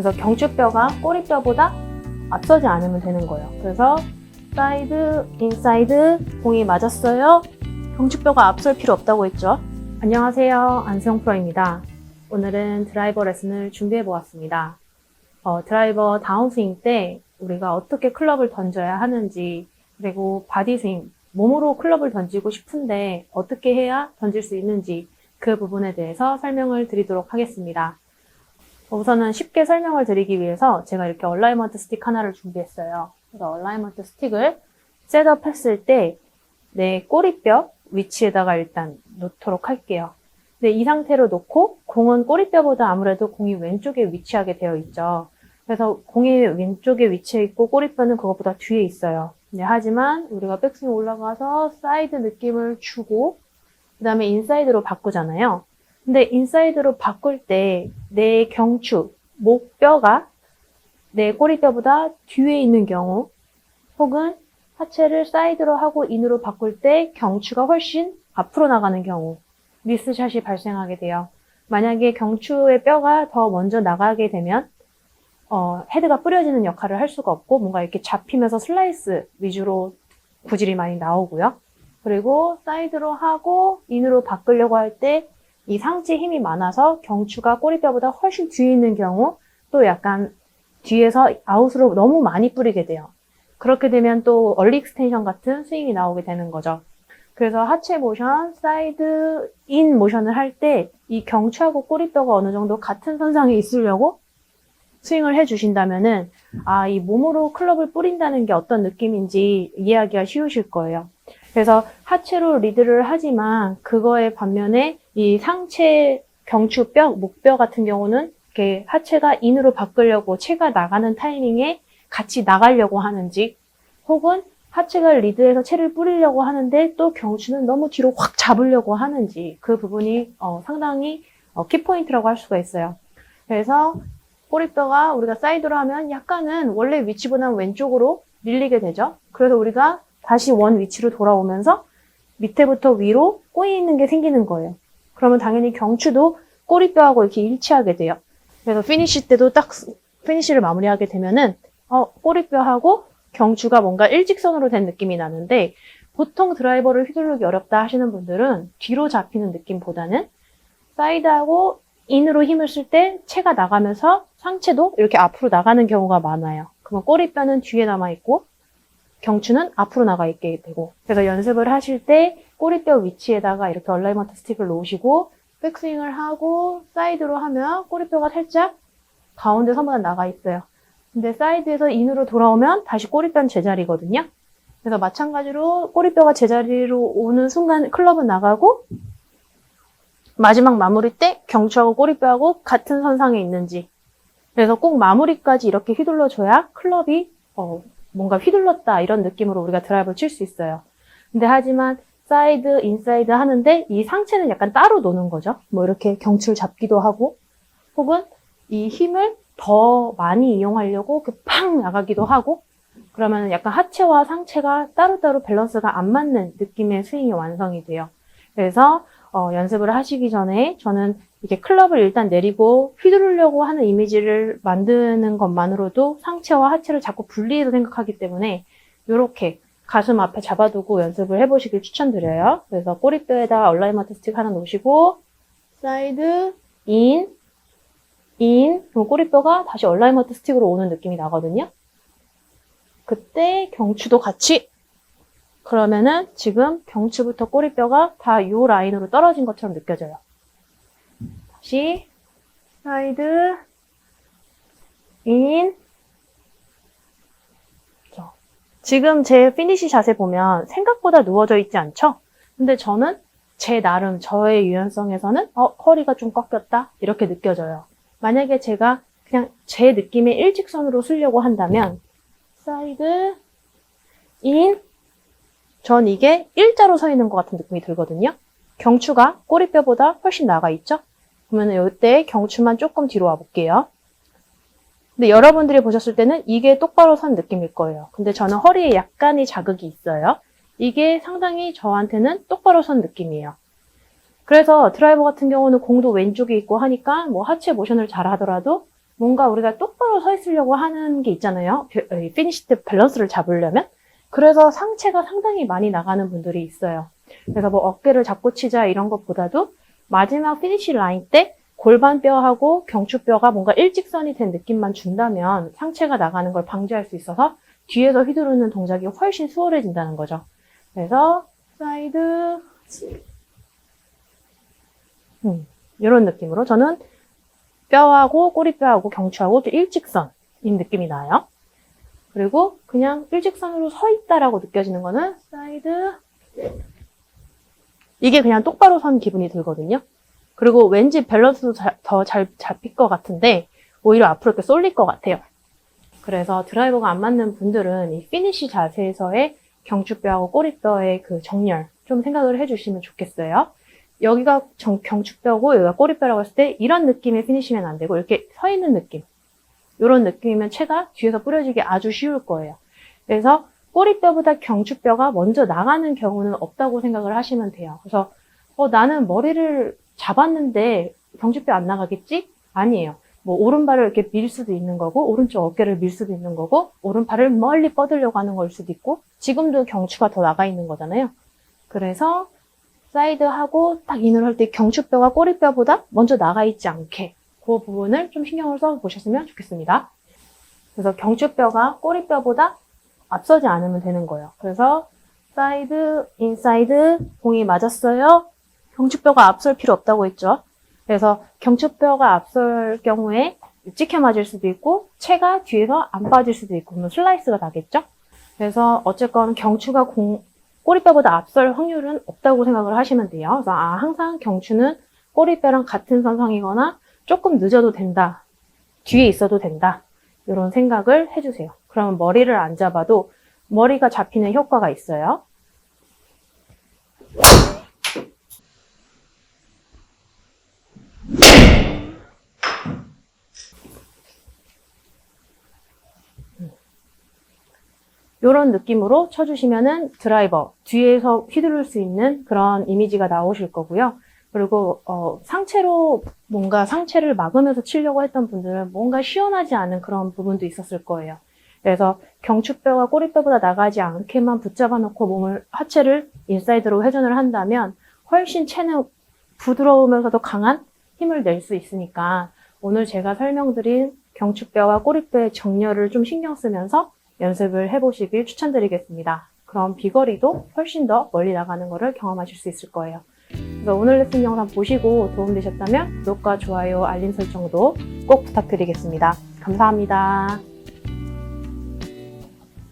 그래서 경추뼈가 꼬리뼈보다 앞서지 않으면 되는 거예요. 그래서 사이드, 인사이드, 공이 맞았어요. 경추뼈가 앞설 필요 없다고 했죠. 안녕하세요. 안수영 프로입니다. 오늘은 드라이버 레슨을 준비해 보았습니다. 드라이버 다운스윙 때 우리가 어떻게 클럽을 던져야 하는지, 그리고 바디스윙, 몸으로 클럽을 던지고 싶은데 어떻게 해야 던질 수 있는지 그 부분에 대해서 설명을 드리도록 하겠습니다. 우선은 쉽게 설명을 드리기 위해서 제가 이렇게 얼라이먼트 스틱 하나를 준비했어요. 그래서 얼라이먼트 스틱을 셋업했을 때 내 꼬리뼈 위치에다가 일단 놓도록 할게요. 근데 이 상태로 놓고 공은 꼬리뼈보다 아무래도 공이 왼쪽에 위치하게 되어 있죠. 그래서 공이 왼쪽에 위치해 있고 꼬리뼈는 그것보다 뒤에 있어요. 하지만 우리가 백스윙 올라가서 사이드 느낌을 주고 그 다음에 인사이드로 바꾸잖아요. 근데 인사이드로 바꿀 때 내 경추, 목뼈가 내 꼬리뼈보다 뒤에 있는 경우, 혹은 하체를 사이드로 하고 인으로 바꿀 때 경추가 훨씬 앞으로 나가는 경우, 미스샷이 발생하게 돼요. 만약에 경추의 뼈가 더 먼저 나가게 되면 헤드가 뿌려지는 역할을 할 수가 없고 뭔가 이렇게 잡히면서 슬라이스 위주로 구질이 많이 나오고요. 그리고 사이드로 하고 인으로 바꾸려고 할 때 이 상체에 힘이 많아서 경추가 꼬리뼈보다 훨씬 뒤에 있는 경우, 또 약간 뒤에서 아웃으로 너무 많이 뿌리게 돼요. 그렇게 되면 또 얼리 익스텐션 같은 스윙이 나오게 되는 거죠. 그래서 하체 모션, 사이드 인 모션을 할 때 이 경추하고 꼬리뼈가 어느 정도 같은 선상에 있으려고 스윙을 해주신다면은 이 몸으로 클럽을 뿌린다는 게 어떤 느낌인지 이해하기가 쉬우실 거예요. 그래서 하체로 리드를 하지만 그거에 반면에 이 상체 경추뼈, 목뼈 같은 경우는 이렇게 하체가 인으로 바꾸려고 체가 나가는 타이밍에 같이 나가려고 하는지, 혹은 하체가 리드해서 체를 뿌리려고 하는데 또 경추는 너무 뒤로 확 잡으려고 하는지, 그 부분이 상당히 키포인트라고 할 수가 있어요. 그래서 꼬리뼈가 우리가 사이드로 하면 약간은 원래 위치보다는 왼쪽으로 밀리게 되죠. 그래서 우리가 다시 원 위치로 돌아오면서 밑에부터 위로 꼬이 있는 게 생기는 거예요. 그러면 당연히 경추도 꼬리뼈하고 이렇게 일치하게 돼요. 그래서 피니시 때도 딱 피니시를 마무리하게 되면은 꼬리뼈하고 경추가 뭔가 일직선으로 된 느낌이 나는데, 보통 드라이버를 휘두르기 어렵다 하시는 분들은 뒤로 잡히는 느낌보다는 사이드하고 인으로 힘을 쓸 때 체가 나가면서 상체도 이렇게 앞으로 나가는 경우가 많아요. 그러면 꼬리뼈는 뒤에 남아있고 경추는 앞으로 나가 있게 되고, 그래서 연습을 하실 때 꼬리뼈 위치에다가 이렇게 얼라이먼트 스틱을 놓으시고 백스윙을 하고 사이드로 하면 꼬리뼈가 살짝 가운데 선보다 나가 있어요. 근데 사이드에서 인으로 돌아오면 다시 꼬리뼈는 제자리거든요. 그래서 마찬가지로 꼬리뼈가 제자리로 오는 순간 클럽은 나가고, 마지막 마무리 때 경추하고 꼬리뼈하고 같은 선상에 있는지, 그래서 꼭 마무리까지 이렇게 휘둘러줘야 클럽이 뭔가 휘둘렀다 이런 느낌으로 우리가 드라이브를 칠 수 있어요. 근데 하지만 사이드, 인사이드 하는데 이 상체는 약간 따로 노는 거죠. 뭐 이렇게 경추를 잡기도 하고, 혹은 이 힘을 더 많이 이용하려고 팡 나가기도 하고, 그러면 약간 하체와 상체가 따로따로 밸런스가 안 맞는 느낌의 스윙이 완성이 돼요. 그래서 연습을 하시기 전에 저는 이렇게 클럽을 일단 내리고 휘두르려고 하는 이미지를 만드는 것만으로도 상체와 하체를 자꾸 분리해서 생각하기 때문에 이렇게 가슴 앞에 잡아두고 연습을 해보시길 추천드려요. 그래서 꼬리뼈에다 얼라이먼트 스틱 하나 놓으시고 사이드, 인, 그럼 꼬리뼈가 다시 얼라이먼트 스틱으로 오는 느낌이 나거든요. 그때 경추도 같이, 그러면은 지금 경추부터 꼬리뼈가 다 이 라인으로 떨어진 것처럼 느껴져요. 다시 사이드, 인. 지금 제 피니시 자세 보면 생각보다 누워져 있지 않죠? 근데 저는 제 나름 저의 유연성에서는 허리가 좀 꺾였다 이렇게 느껴져요. 만약에 제가 그냥 제 느낌의 일직선으로 쓰려고 한다면 사이드, 인, 전 이게 일자로 서 있는 것 같은 느낌이 들거든요. 경추가 꼬리뼈보다 훨씬 나가 있죠? 그러면 이때 경추만 조금 뒤로 와볼게요. 근데 여러분들이 보셨을 때는 이게 똑바로 선 느낌일 거예요. 근데 저는 허리에 약간의 자극이 있어요. 이게 상당히 저한테는 똑바로 선 느낌이에요. 그래서 드라이버 같은 경우는 공도 왼쪽에 있고 하니까 뭐 하체 모션을 잘 하더라도 뭔가 우리가 똑바로 서 있으려고 하는 게 있잖아요. 피니시 때 밸런스를 잡으려면. 그래서 상체가 상당히 많이 나가는 분들이 있어요. 그래서 뭐 어깨를 잡고 치자 이런 것보다도 마지막 피니시 라인 때 골반뼈하고 경추뼈가 뭔가 일직선이 된 느낌만 준다면 상체가 나가는 걸 방지할 수 있어서 뒤에서 휘두르는 동작이 훨씬 수월해진다는 거죠. 그래서 사이드 이런 느낌으로 저는 뼈하고 꼬리뼈하고 경추하고 일직선인 느낌이 나요. 그리고 그냥 일직선으로 서 있다라고 느껴지는 거는 사이드 이게 그냥 똑바로 선 기분이 들거든요. 그리고 왠지 밸런스도 더 잘 잡힐 것 같은데 오히려 앞으로 이렇게 쏠릴 것 같아요. 그래서 드라이버가 안 맞는 분들은 이 피니시 자세에서의 경추뼈하고 꼬리뼈의 그 정렬 좀 생각을 해주시면 좋겠어요. 여기가 경추뼈고 여기가 꼬리뼈라고 했을 때 이런 느낌의 피니시면 안 되고 이렇게 서 있는 느낌 이런 느낌이면 채가 뒤에서 뿌려지기 아주 쉬울 거예요. 그래서 꼬리뼈보다 경추뼈가 먼저 나가는 경우는 없다고 생각을 하시면 돼요. 그래서 나는 머리를 잡았는데 경추뼈 안 나가겠지? 아니에요. 뭐 오른발을 이렇게 밀 수도 있는 거고 오른쪽 어깨를 밀 수도 있는 거고 오른팔을 멀리 뻗으려고 하는 걸 수도 있고 지금도 경추가 더 나가 있는 거잖아요. 그래서 사이드하고 딱 인을 할 때 경추뼈가 꼬리뼈보다 먼저 나가 있지 않게 그 부분을 좀 신경을 써 보셨으면 좋겠습니다. 그래서 경추뼈가 꼬리뼈보다 앞서지 않으면 되는 거예요. 그래서 사이드, 인사이드, 공이 맞았어요. 경추뼈가 앞설 필요 없다고 했죠. 그래서 경추뼈가 앞설 경우에 찍혀 맞을 수도 있고 채가 뒤에서 안 빠질 수도 있고 그러면 슬라이스가 나겠죠. 그래서 어쨌건 경추가 꼬리뼈보다 앞설 확률은 없다고 생각을 하시면 돼요. 그래서 항상 경추는 꼬리뼈랑 같은 선상이거나 조금 늦어도 된다. 뒤에 있어도 된다. 이런 생각을 해주세요. 그러면 머리를 안 잡아도 머리가 잡히는 효과가 있어요. 이런 느낌으로 쳐주시면은 드라이버 뒤에서 휘두를 수 있는 그런 이미지가 나오실 거고요. 그리고 상체로 뭔가 상체를 막으면서 치려고 했던 분들은 뭔가 시원하지 않은 그런 부분도 있었을 거예요. 그래서 경추뼈가 꼬리뼈보다 나가지 않게만 붙잡아 놓고 몸을 하체를 인사이드로 회전을 한다면 훨씬 채는 부드러우면서도 강한 힘을 낼 수 있으니까 오늘 제가 설명드린 경추뼈와 꼬리뼈의 정렬을 좀 신경 쓰면서 연습을 해보시길 추천드리겠습니다. 그럼 비거리도 훨씬 더 멀리 나가는 것을 경험하실 수 있을 거예요. 그래서 오늘 레슨 영상 보시고 도움되셨다면 구독과 좋아요, 알림 설정도 꼭 부탁드리겠습니다. 감사합니다.